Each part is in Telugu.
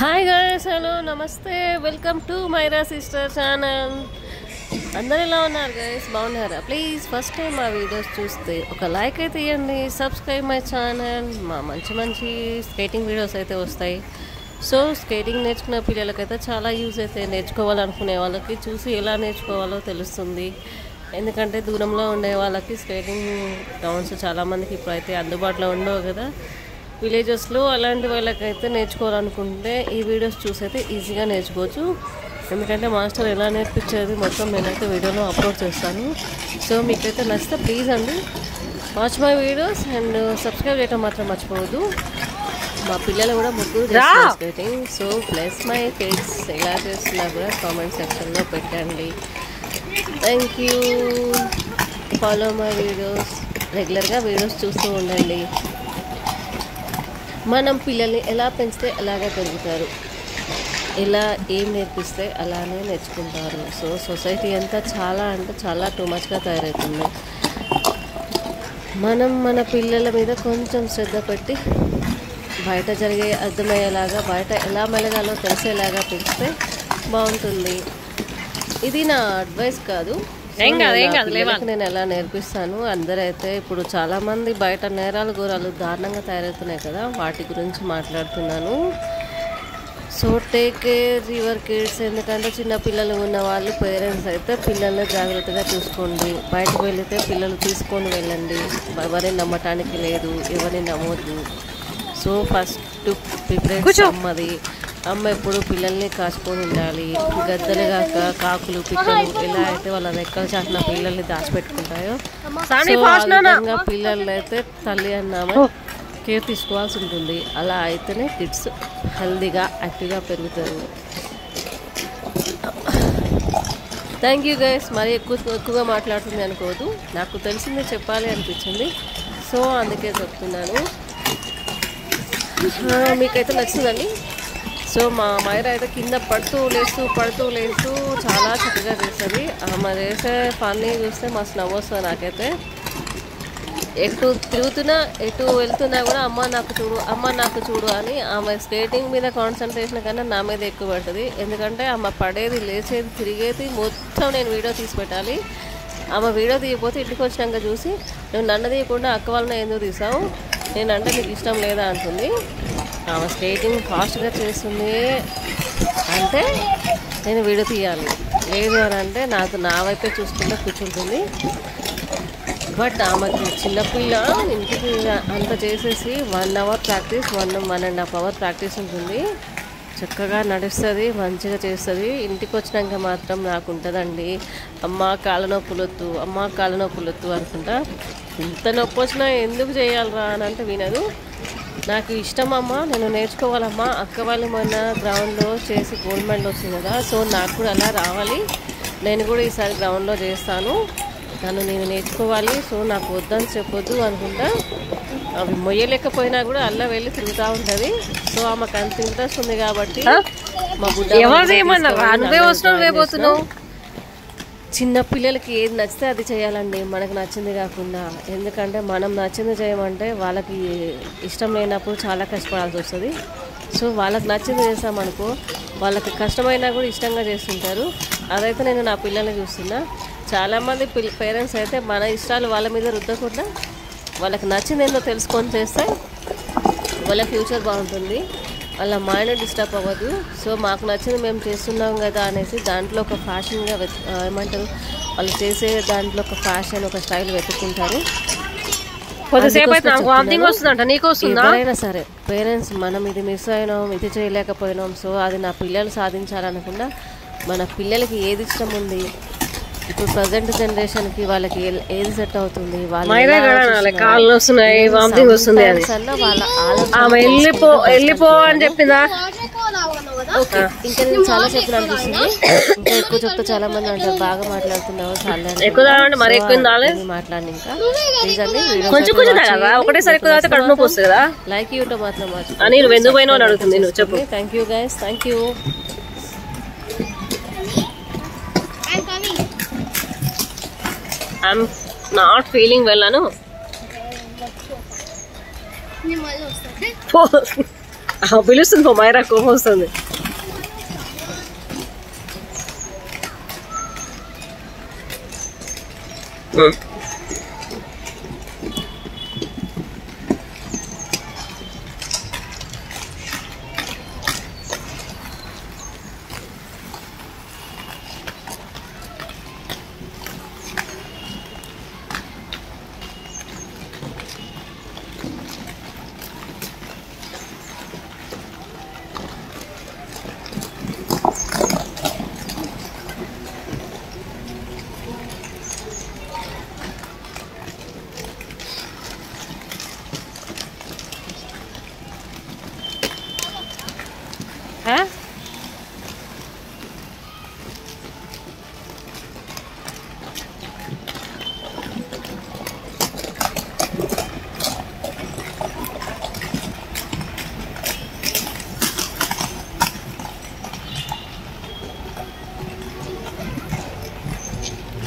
హాయ్ గైస్, హలో, నమస్తే, welcome to Maira sister channel. అందరు ఎలా ఉన్నారు గైస్? బాగున్నారా? ప్లీజ్ ఫస్ట్ టైం మా వీడియోస్ చూస్తే ఒక లైక్ అయితే ఇవ్వండి, సబ్స్క్రైబ్ మై ఛానల్. మా మంచి స్కేటింగ్ వీడియోస్ అయితే వస్తాయి. సో స్కేటింగ్ నేర్చుకునే పిల్లలకైతే చాలా యూజ్ అయితే, నేర్చుకోవాలనుకునే వాళ్ళకి చూసి ఎలా నేర్చుకోవాలో తెలుస్తుంది. ఎందుకంటే దూరంలో ఉండే వాళ్ళకి స్కేటింగ్ గ్రౌండ్స్ చాలామందికి ఇప్పుడైతే అందుబాటులో ఉండవు కదా విలేజెస్లో. అలాంటి వాళ్ళకైతే నేర్చుకోవాలనుకుంటే ఈ వీడియోస్ చూసైతే ఈజీగా నేర్చుకోవచ్చు. ఎందుకంటే మాస్టర్ ఎలా నేర్పించేది మొత్తం నేనైతే వీడియోలో అప్లోడ్ చేస్తాను. సో మీకైతే నచ్చితే ప్లీజ్ అండి watch my videos and subscribe చేయడం మాత్రం మర్చిపోవద్దు. మా పిల్లలు కూడా ముగ్గురు skating. So plus my kids ఎలా చేస్తున్నా కూడా కామెంట్ సెక్షన్లో పెట్టండి. Thank you. Follow my videos, రెగ్యులర్గా వీడియోస్ చూస్తూ ఉండండి. మనం పిల్లల్ని ఎలా పెంచితే అలాగే పెరుగుతారు, ఎలా ఏం నేర్పిస్తే అలానే నేర్చుకుంటారు. సో సొసైటీ అంతా చాలా టూ మచ్గా తయారవుతుంది. మనం మన పిల్లల మీద కొంచెం శ్రద్ధ పెట్టి బయట జరిగే అర్థమయ్యేలాగా, బయట ఎలా మెలగాలో తెలిసేలాగా పెంచితే బాగుంటుంది. ఇది నా అడ్వైస్ కాదు, నేను ఎలా నేర్పిస్తాను. అందరైతే ఇప్పుడు చాలామంది బయట నేరాలు ఘోరాలు దారుణంగా తయారవుతున్నాయి కదా, వాటి గురించి మాట్లాడుతున్నాను. So take care your kids. ఎందుకంటే చిన్న పిల్లలు ఉన్న వాళ్ళు పేరెంట్స్ అయితే పిల్లల్ని జాగ్రత్తగా చూసుకోండి. బయటకు వెళితే పిల్లలు తీసుకొని వెళ్ళండి. ఎవరిని నమ్మటానికి లేదు, ఎవరిని నమ్మొద్దు. సో ఫస్ట్ ప్రిపరేషన్ అమ్మది. అమ్మ ఎప్పుడు పిల్లల్ని కాచుకొని ఉండాలి. గద్దలు కాక కాకులు పిక్కలు ఎలా అయితే వాళ్ళ రెక్కల చాటున పిల్లల్ని దాచిపెట్టుకుంటాయో, పిల్లలు అయితే తల్లి అన్నామే కేర్ తీసుకోవాల్సి ఉంటుంది. అలా అయితేనే కిడ్స్ హెల్దీగా యాక్టివ్గా పెరుగుతారు. Thank you guys. మరి ఎక్కువగా మాట్లాడుతుంది అనుకోవద్దు, నాకు తెలిసింది చెప్పాలి అనిపించింది. సో అందుకే చెప్తున్నాను. మీకైతే నచ్చిందండి. సో మా మైరా అయితే కింద పడుతూ లేస్తూ చాలా చక్కగా చేస్తుంది. ఆమె చేసే పని చూస్తే మస్తు నవ్వు వస్తుంది నాకైతే. ఎటు తిరుగుతున్నా ఎటు వెళ్తున్నా కూడా అమ్మ నాకు చూడు అని ఆమె స్కేటింగ్ మీద కాన్సన్ట్రేషన్ కన్నా నా మీద ఎక్కువ పడుతుంది. ఎందుకంటే ఆమె పడేది, లేచేది, తిరిగేది మొత్తం నేను వీడియో తీసి పెట్టాలి. ఆమె వీడియో తీయకపోతే ఇంటికి వచ్చినాక చూసి నువ్వు నన్ను తీయకుండా అక్క వాళ్ళని ఎందుకు తీసావు, నేనంటే నీకు ఇష్టం లేదా అంటుంది. ఆమె స్కేటింగ్ ఫాస్ట్గా చేస్తుంది అంటే నేను వీడియో తీయాలి, లేదు అని అంటే నావైతే చూసుకుంటే కూర్చుంటుంది. బట్ ఆమెకి చిన్నపిల్ల ఇంటికి అంత చేసేసి 1 అవర్ ప్రాక్టీస్, 1.5 అవర్ ప్రాక్టీస్ ఉంటుంది. చక్కగా నడుస్తుంది, మంచిగా చేస్తుంది. ఇంటికి వచ్చినాక మాత్రం నాకు ఉంటుందండి, అమ్మ కాళ్ళ నొప్పులొద్దు అనుకుంటా. ఇంత నొప్పి వచ్చినా ఎందుకు చేయాలరా అని అంటే వినదు. నాకు ఇష్టం అమ్మ, నేను నేర్చుకోవాలమ్మా. అక్క వాళ్ళు మొన్న గ్రౌండ్లో చేసి గోల్డ్ మెడల్ వచ్చింది కదా, సో నాకు కూడా అలా రావాలి. నేను కూడా ఈసారి గ్రౌండ్లో చేస్తాను, నేను నేర్చుకోవాలి. సో నాకు వద్దని చెప్పొద్దు అనుకుంటా. అవి మొయ్యలేకపోయినా కూడా అలా వెళ్ళి తిరుగుతూ ఉంటుంది. సో ఆమెకు అంత ఇంట్రెస్ట్ ఉంది కాబట్టి మా బుడ్డ చిన్న పిల్లలకి ఏది నచ్చితే అది చేయాలండి, మనకు నచ్చింది కాకుండా. ఎందుకంటే మనం నచ్చింది చేయమంటే వాళ్ళకి ఇష్టం లేనప్పుడు చాలా కష్టపడాల్సి వస్తుంది. సో వాళ్ళకి నచ్చింది చేస్తామనుకో, వాళ్ళకి కష్టమైనా కూడా ఇష్టంగా చేస్తుంటారు. అదైతే నేను నా పిల్లల్ని చూస్తున్నా. చాలామంది పేరెంట్స్ అయితే మన ఇష్టాలు వాళ్ళ మీద రుద్దకుండా వాళ్ళకి నచ్చింది ఏందో తెలుసుకొని చేస్తే వాళ్ళ ఫ్యూచర్ బాగుంటుంది, వాళ్ళ మైండ్ డిస్టర్బ్ అవ్వదు. సో మాకు నచ్చింది మేము చేస్తున్నాం కదా అనేసి దాంట్లో ఒక ఫ్యాషన్గా ఏమంటారు, వాళ్ళు చేసే దాంట్లో ఒక ఫ్యాషన్, ఒక స్టైల్ వెతుక్కుంటారు. ఎవరైనా సరే పేరెంట్స్ మనం ఇది మిస్ అయినాం, ఇది చేయలేకపోయినాం, సో అది నా పిల్లలు సాధించాలనుకున్నా మన పిల్లలకి ఏది ఇష్టం ఉంది, ఇప్పుడు ప్రజెంట్ జనరేషన్కి వాళ్ళకి ఏది సెట్ అవుతుంది, వెళ్ళిపో అని చెప్పిందా. ఓకే, ఇంకా నేను చాలా చెప్పిన అనిపిస్తుంది. ఇంకా ఎక్కువ చెప్తే చాలా మంది అంటారు బాగా మాట్లాడుతున్నావు, చాలా మాట్లాడి ఇంకా ప్లీజ్ అండి లైక్ ఇవ్వటం మాత్రం చెప్పు. Thank you guys, thank you. I'm not feeling well, Anu. పిలుస్తుంది పో మైరా, కోపం వస్తుంది.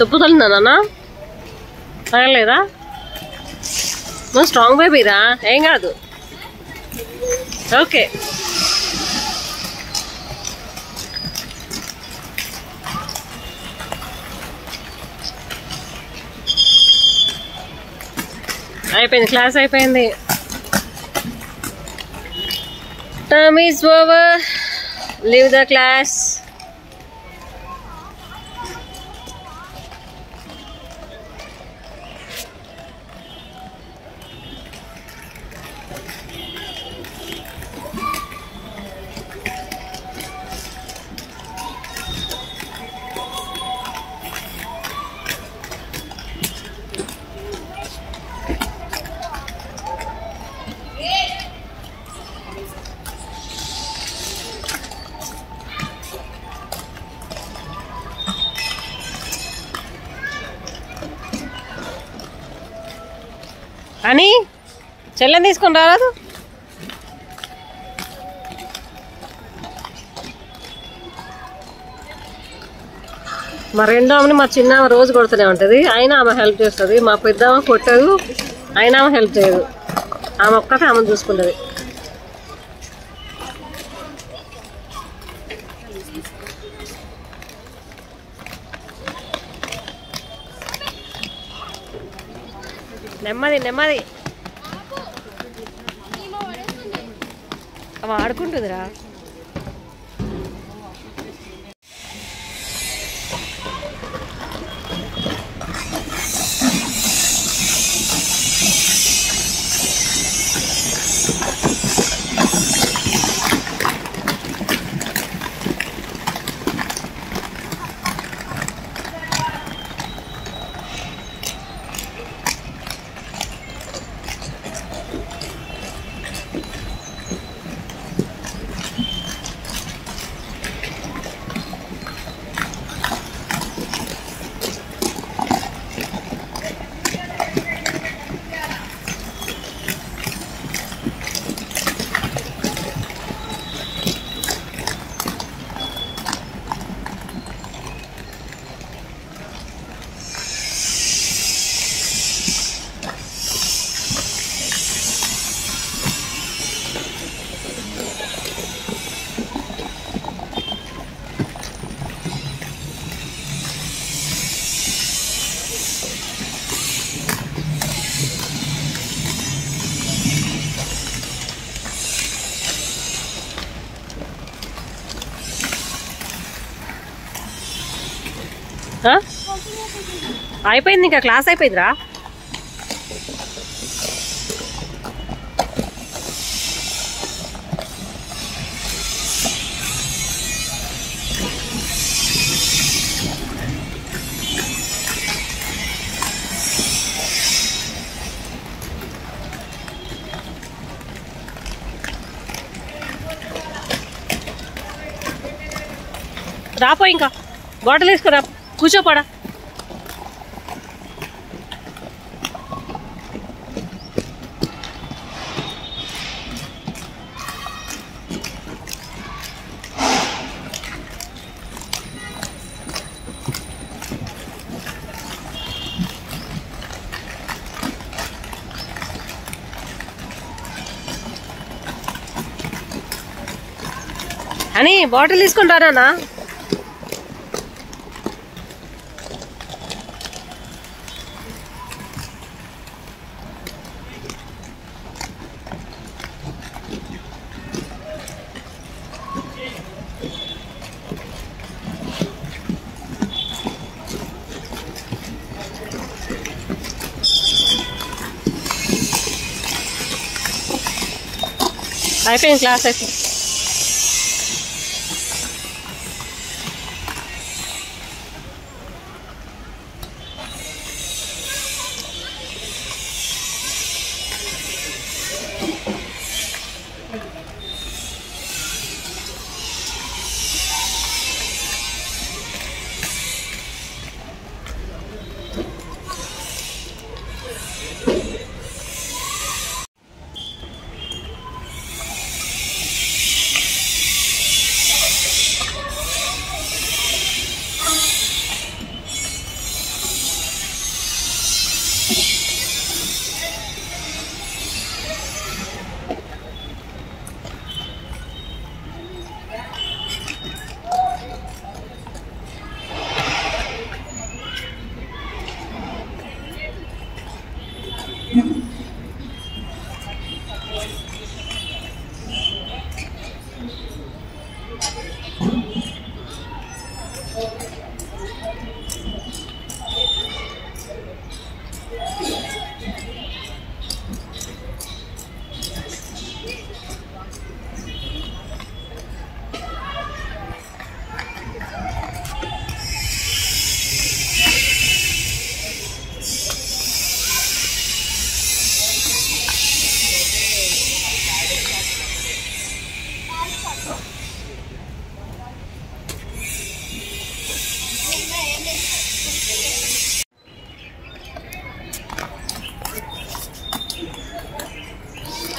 తుప్పు తల్లిందా నాన్న? తగలేదా? నువ్వు స్ట్రాంగ్ బేబీరా, ఏం కాదు. ఓకే. అయిపోయింది, క్లాస్ అయిపోయింది. Term is over, leave the class. అని చెల్లెని తీసుకొని రారాదు? మా రెండో ఆమెని మా చిన్న ఆమె రోజు కొడుతూనే ఉంటుంది, అయినా ఆమె హెల్ప్ చేస్తుంది. మా పెద్ద ఆమె కొట్టదు, అయినా ఆమె హెల్ప్ చేయదు. ఆమె ఒక్కటే ఆమెను చూసుకుంటుంది. నెమ్మది నెమ్మది, అవి ఆడుకుంటుందిరా. అయిపోయింది, ఇంకా క్లాస్ అయిపోయిందిరా. రాపో, ఇంకా బాటిల్ తీసుకురా, కూర్చోపడా. అని బాటిల్ తీసుకొని రానా. అయిపోయింది క్లాస్ అయిపోయింది.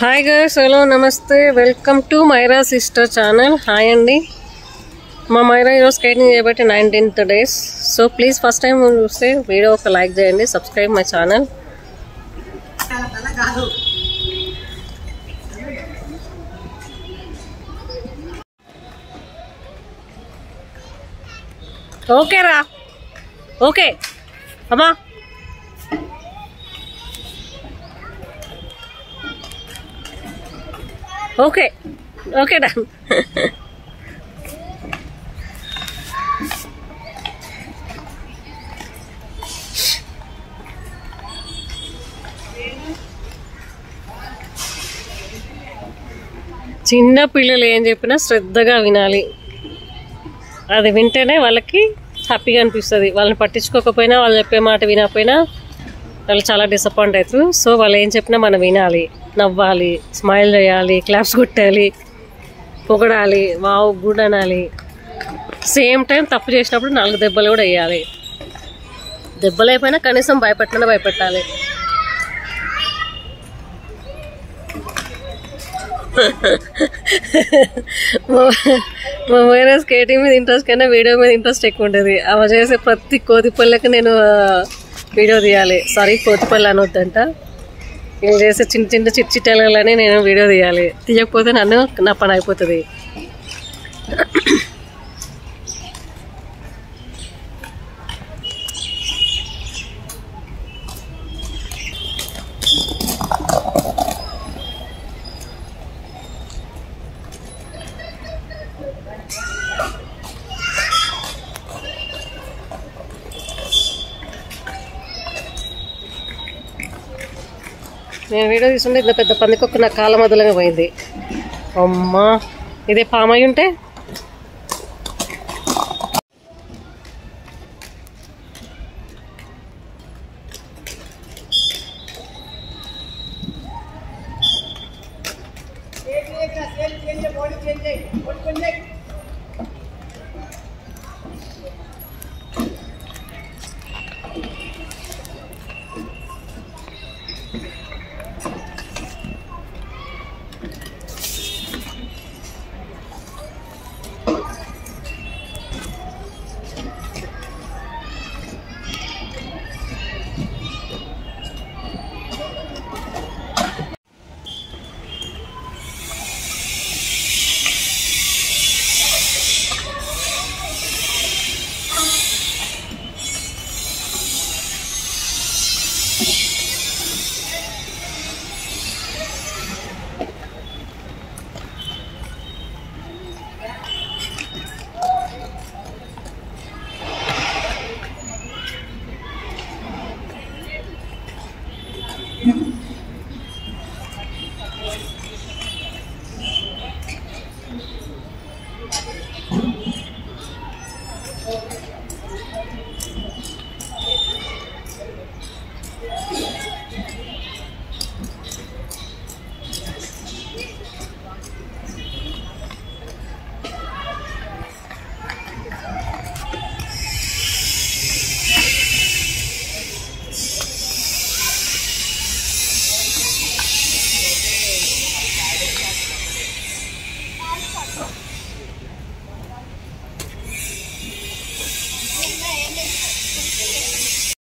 హాయ్ గర్ల్స్, హలో, నమస్తే, welcome to Maira sister channel. Hi అండి. మా మైరా ఈరోజు స్కేటింగ్ చేయబట్టి 19th days. So please first time చూస్తే వీడియో ఒక లైక్ చేయండి, సబ్స్క్రైబ్ మై ఛానల్. ఓకే రా, ఓకే అమ్మా. ఓకే ఓకే డా. చిన్న పిల్లలు ఏం చెప్పినా శ్రద్ధగా వినాలి. అది వింటేనే వాళ్ళకి హ్యాపీగా అనిపిస్తుంది. వాళ్ళని పట్టించుకోకపోయినా, వాళ్ళు చెప్పే మాట వినకపోయినా వాళ్ళు చాలా డిసప్పాయింట్ అవుతారు. సో వాళ్ళు ఏం చెప్పినా మనం వినాలి, నవ్వాలి, స్మైల్ చేయాలి, క్లాప్స్ కొట్టాలి, పొగడాలి, వావ్ గుడ్ అనాలి. సేమ్ టైం తప్పు చేసినప్పుడు 4 దెబ్బలు కూడా వేయాలి. దెబ్బలు అయిపోయినా కనీసం భయపెట్టాలి. మా వేరే స్కేటింగ్ మీద ఇంట్రెస్ట్ కన్నా వీడియో మీద ఇంట్రెస్ట్ ఎక్కువ ఉంటుంది. ఆమె చేసే ప్రతి కోతిపల్లెకి నేను వీడియో తీయాలి. సారీ, కోతిపల్లి అనొద్దంట. నేను చేసే చిన్న చిన్న చిట్చిట్టలని నేను వీడియో తీయాలి. తీయకపోతే నా పని అయిపోతుంది. నేను వీడియో తీసుకుంటే ఇంత పెద్ద పందికొక్క నా కాళ్ళ మొదలుగా పోయింది. అమ్మా, ఇదే పామై ఉంటే एक चेंज बॉडी चेंज